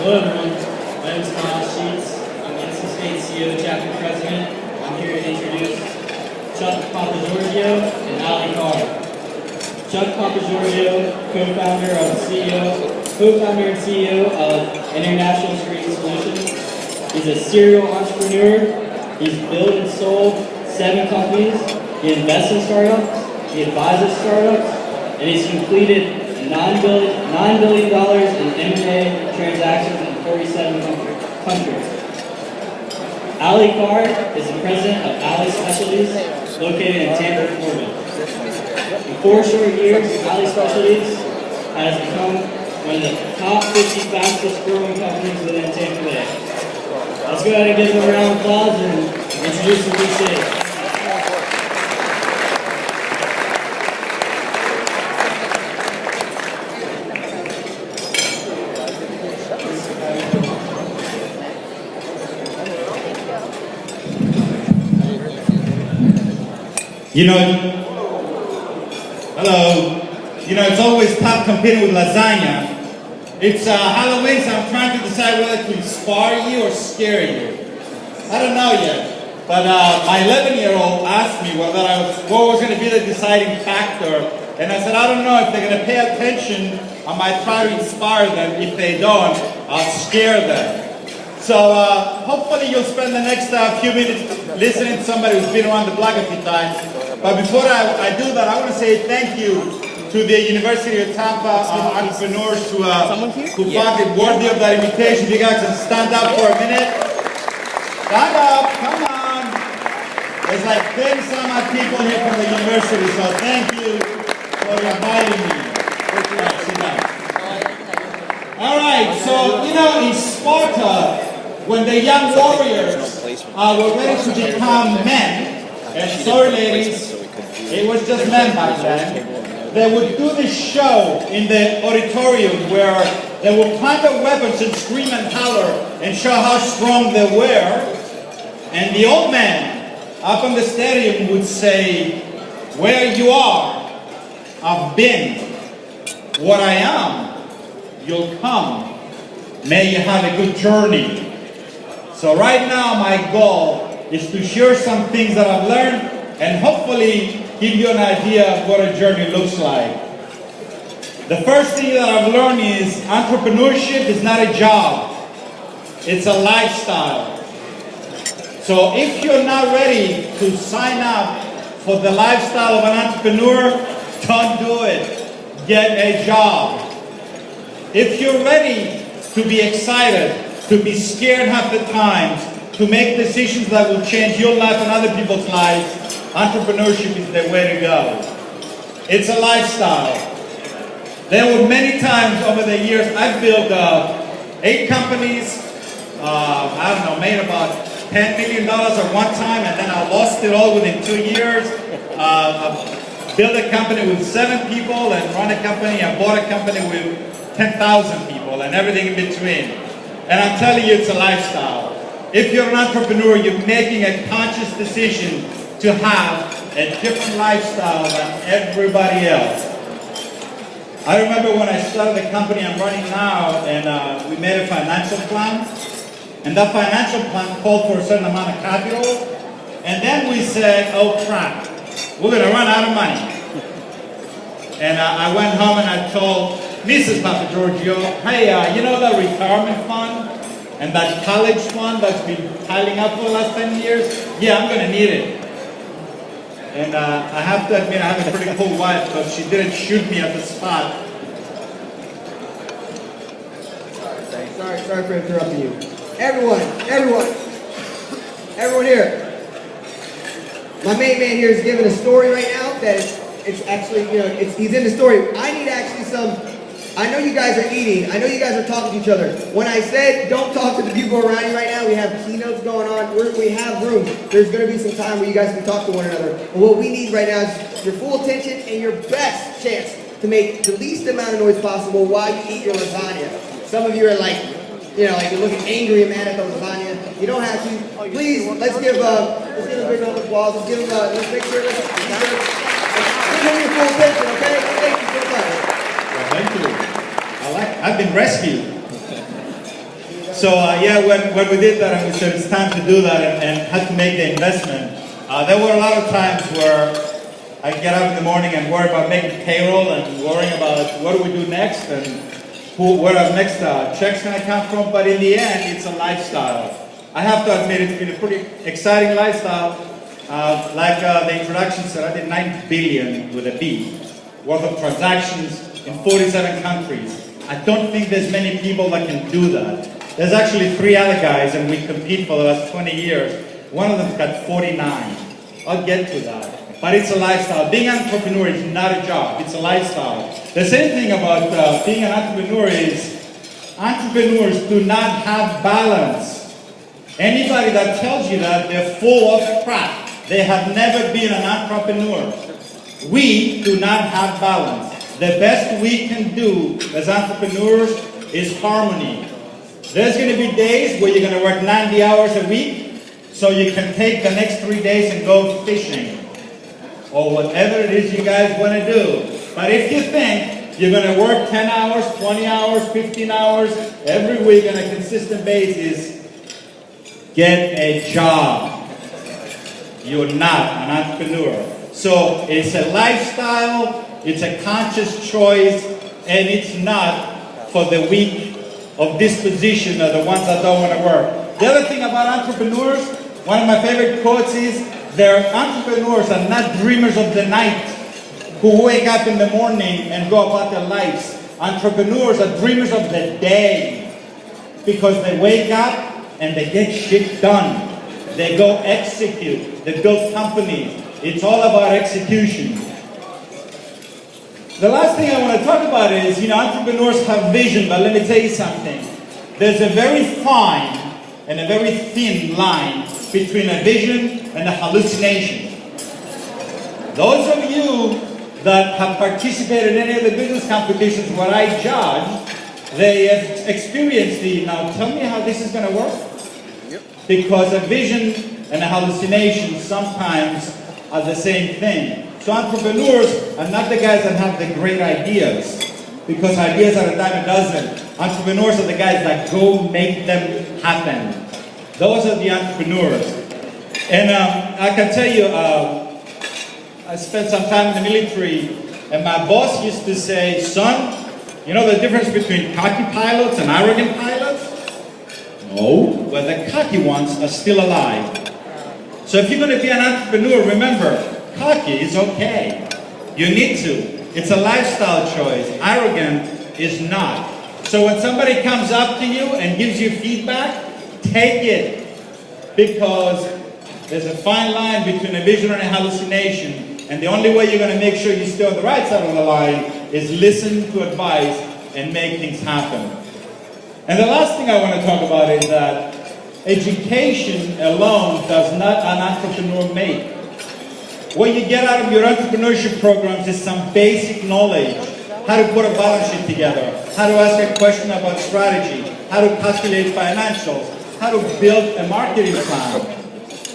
Hello everyone, my name is Miles Sheets. I'm NC State CEO Chapter President. I'm here to introduce Chuck Papagerorg and Ali Carr. Chuck Papagerorg, co-founder and CEO of International Screening Solutions. He's a serial entrepreneur. He's built and sold 7 companies. He invests in startups. He advises startups, and he's completed $9 billion in M&A transactions in 47 countries. Ali Carr is the president of Ali Specialties, located in Tampa, Florida. In 4 short years, Ali Specialties has become one of the top 50 fastest growing companies within Tampa Bay. Let's go ahead and give them a round of applause and introduce them to the stage. You know, hello. You know, it's always tough competing with lasagna. It's Halloween, so I'm trying to decide whether to inspire you or scare you. I don't know yet. But my 11-year-old asked me what was going to be the deciding factor. And I said, I don't know. If they're going to pay attention, I might try to inspire them. If they don't, I'll scare them. So hopefully you'll spend the next few minutes listening to somebody who's been around the block a few times. But before I do that, I want to say thank you to the University of Tampa entrepreneurs who found it worthy of that invitation. If you guys can stand up for a minute. Stand up, come on. There's like 10-some odd people here from the university, so thank you for inviting me. All right, so, you know, in Sparta, when the young warriors were ready to become men, and sorry ladies, it was just men back then, they would do this show in the auditorium where they would point their weapons and scream and holler and show how strong they were. And the old man up in the stadium would say, where you are, I've been. What I am, you'll come. May you have a good journey. So right now my goal is to share some things that I've learned and hopefully give you an idea of what a journey looks like. The first thing that I've learned is entrepreneurship is not a job. It's a lifestyle. So if you're not ready to sign up for the lifestyle of an entrepreneur, don't do it. Get a job. If you're ready to be excited, to be scared half the times, to make decisions that will change your life and other people's lives, entrepreneurship is the way to go. It's a lifestyle. There were many times over the years I've built 8 companies, I don't know, made about $10 million at one time, and then I lost it all within 2 years. I built a company with 7 people and run a company and bought a company with 10,000 people and everything in between. And I'm telling you, it's a lifestyle. If you're an entrepreneur, you're making a conscious decision to have a different lifestyle than everybody else. I remember when I started the company I'm running now, and we made a financial plan. And that financial plan called for a certain amount of capital. And then we said, oh crap, we're going to run out of money. And I went home and I told Mrs. Papagerorg, hey, you know that retirement fund and that college fund that's been piling up for the last 10 years? Yeah, I'm going to need it. And I have to admit, I have a pretty cool wife, but she didn't shoot me at the spot. Sorry for interrupting you. Everyone here. My main man here is giving a story right now that it's actually, you know, he's in the story. I need actually I know you guys are eating. I know you guys are talking to each other. When I said don't talk to the people around you right now, we have keynotes going on. We have room. There's going to be some time where you guys can talk to one another. But what we need right now is your full attention and your best chance to make the least amount of noise possible while you eat your lasagna. Some of you are like, you know, like you're looking angry and mad at the lasagna. You don't have to. Please, let's give a big round of applause. Let's make sure. Give him your full attention, okay? Thank you so much. Well, thank you. I've been rescued. Yeah, when we did that and we said it's time to do that and had to make the investment, there were a lot of times where I get up in the morning and worry about making payroll and worrying about what do we do next and where our next check's going to come from. But in the end, it's a lifestyle. I have to admit it's been a pretty exciting lifestyle. Like the introduction said, I did 9 billion with a B worth of transactions in 47 countries. I don't think there's many people that can do that. There's actually 3 other guys and we compete for the last 20 years. One of them's got 49. I'll get to that. But it's a lifestyle. Being an entrepreneur is not a job, it's a lifestyle. The same thing about being an entrepreneur is entrepreneurs do not have balance. Anybody that tells you that, they're full of crap. They have never been an entrepreneur. We do not have balance. The best we can do as entrepreneurs is harmony. There's going to be days where you're going to work 90 hours a week, so you can take the next 3 days and go fishing. Or whatever it is you guys want to do. But if you think you're going to work 10 hours, 20 hours, 15 hours every week on a consistent basis, get a job. You're not an entrepreneur. So it's a lifestyle, it's a conscious choice, and it's not for the weak of disposition or the ones that don't want to work. The other thing about entrepreneurs, one of my favorite quotes is, their entrepreneurs are not dreamers of the night who wake up in the morning and go about their lives. Entrepreneurs are dreamers of the day because they wake up and they get shit done. They go execute. They build companies. It's all about execution. The last thing I want to talk about is, entrepreneurs have vision, but let me tell you something. There's a very fine and a very thin line between a vision and a hallucination. Those of you that have participated in any of the business competitions where I judge, they have experienced now tell me how this is going to work. Yep. Because a vision and a hallucination sometimes are the same thing. So entrepreneurs are not the guys that have the great ideas, because ideas are a dime a dozen. Entrepreneurs are the guys that go make them happen. Those are the entrepreneurs. And I can tell you, I spent some time in the military, and my boss used to say, son, you know the difference between cocky pilots and arrogant pilots? No, well, the cocky ones are still alive. So if you're going to be an entrepreneur, remember, cocky is okay. You need to. It's a lifestyle choice. Arrogant is not. So when somebody comes up to you and gives you feedback, take it. Because there's a fine line between a vision and a hallucination. And the only way you're going to make sure you stay on the right side of the line is listen to advice and make things happen. And the last thing I want to talk about is that education alone does not an entrepreneur make. What you get out of your entrepreneurship programs is some basic knowledge. How to put a balance sheet together, how to ask a question about strategy, how to calculate financials, how to build a marketing plan.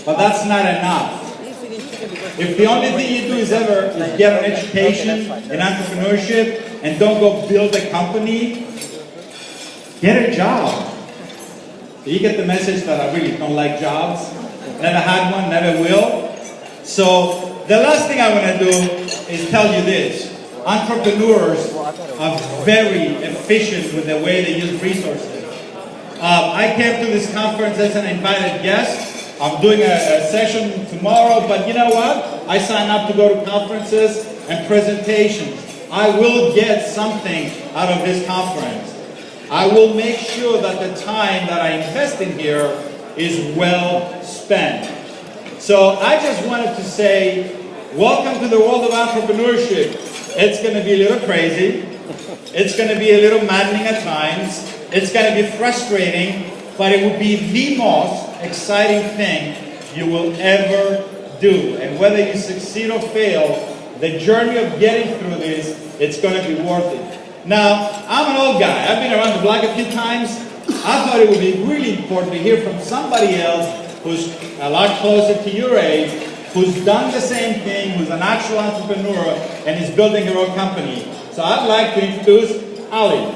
But that's not enough. If the only thing you do is get an education in entrepreneurship and don't go build a company, get a job. You get the message that I really don't like jobs. Never had one, never will. So the last thing I want to do is tell you this. Entrepreneurs are very efficient with the way they use resources. I came to this conference as an invited guest. I'm doing a session tomorrow, but you know what? I sign up to go to conferences and presentations. I will get something out of this conference. I will make sure that the time that I invest in here is well spent. So I just wanted to say, welcome to the world of entrepreneurship. It's going to be a little crazy. It's going to be a little maddening at times. It's going to be frustrating, but it will be the most exciting thing you will ever do. And whether you succeed or fail, the journey of getting through this, it's going to be worth it. Now, I'm an old guy. I've been around the block a few times. I thought it would be really important to hear from somebody else who's a lot closer to your age, who's done the same thing, who's an actual entrepreneur, and is building her own company. So I'd like to introduce Ali.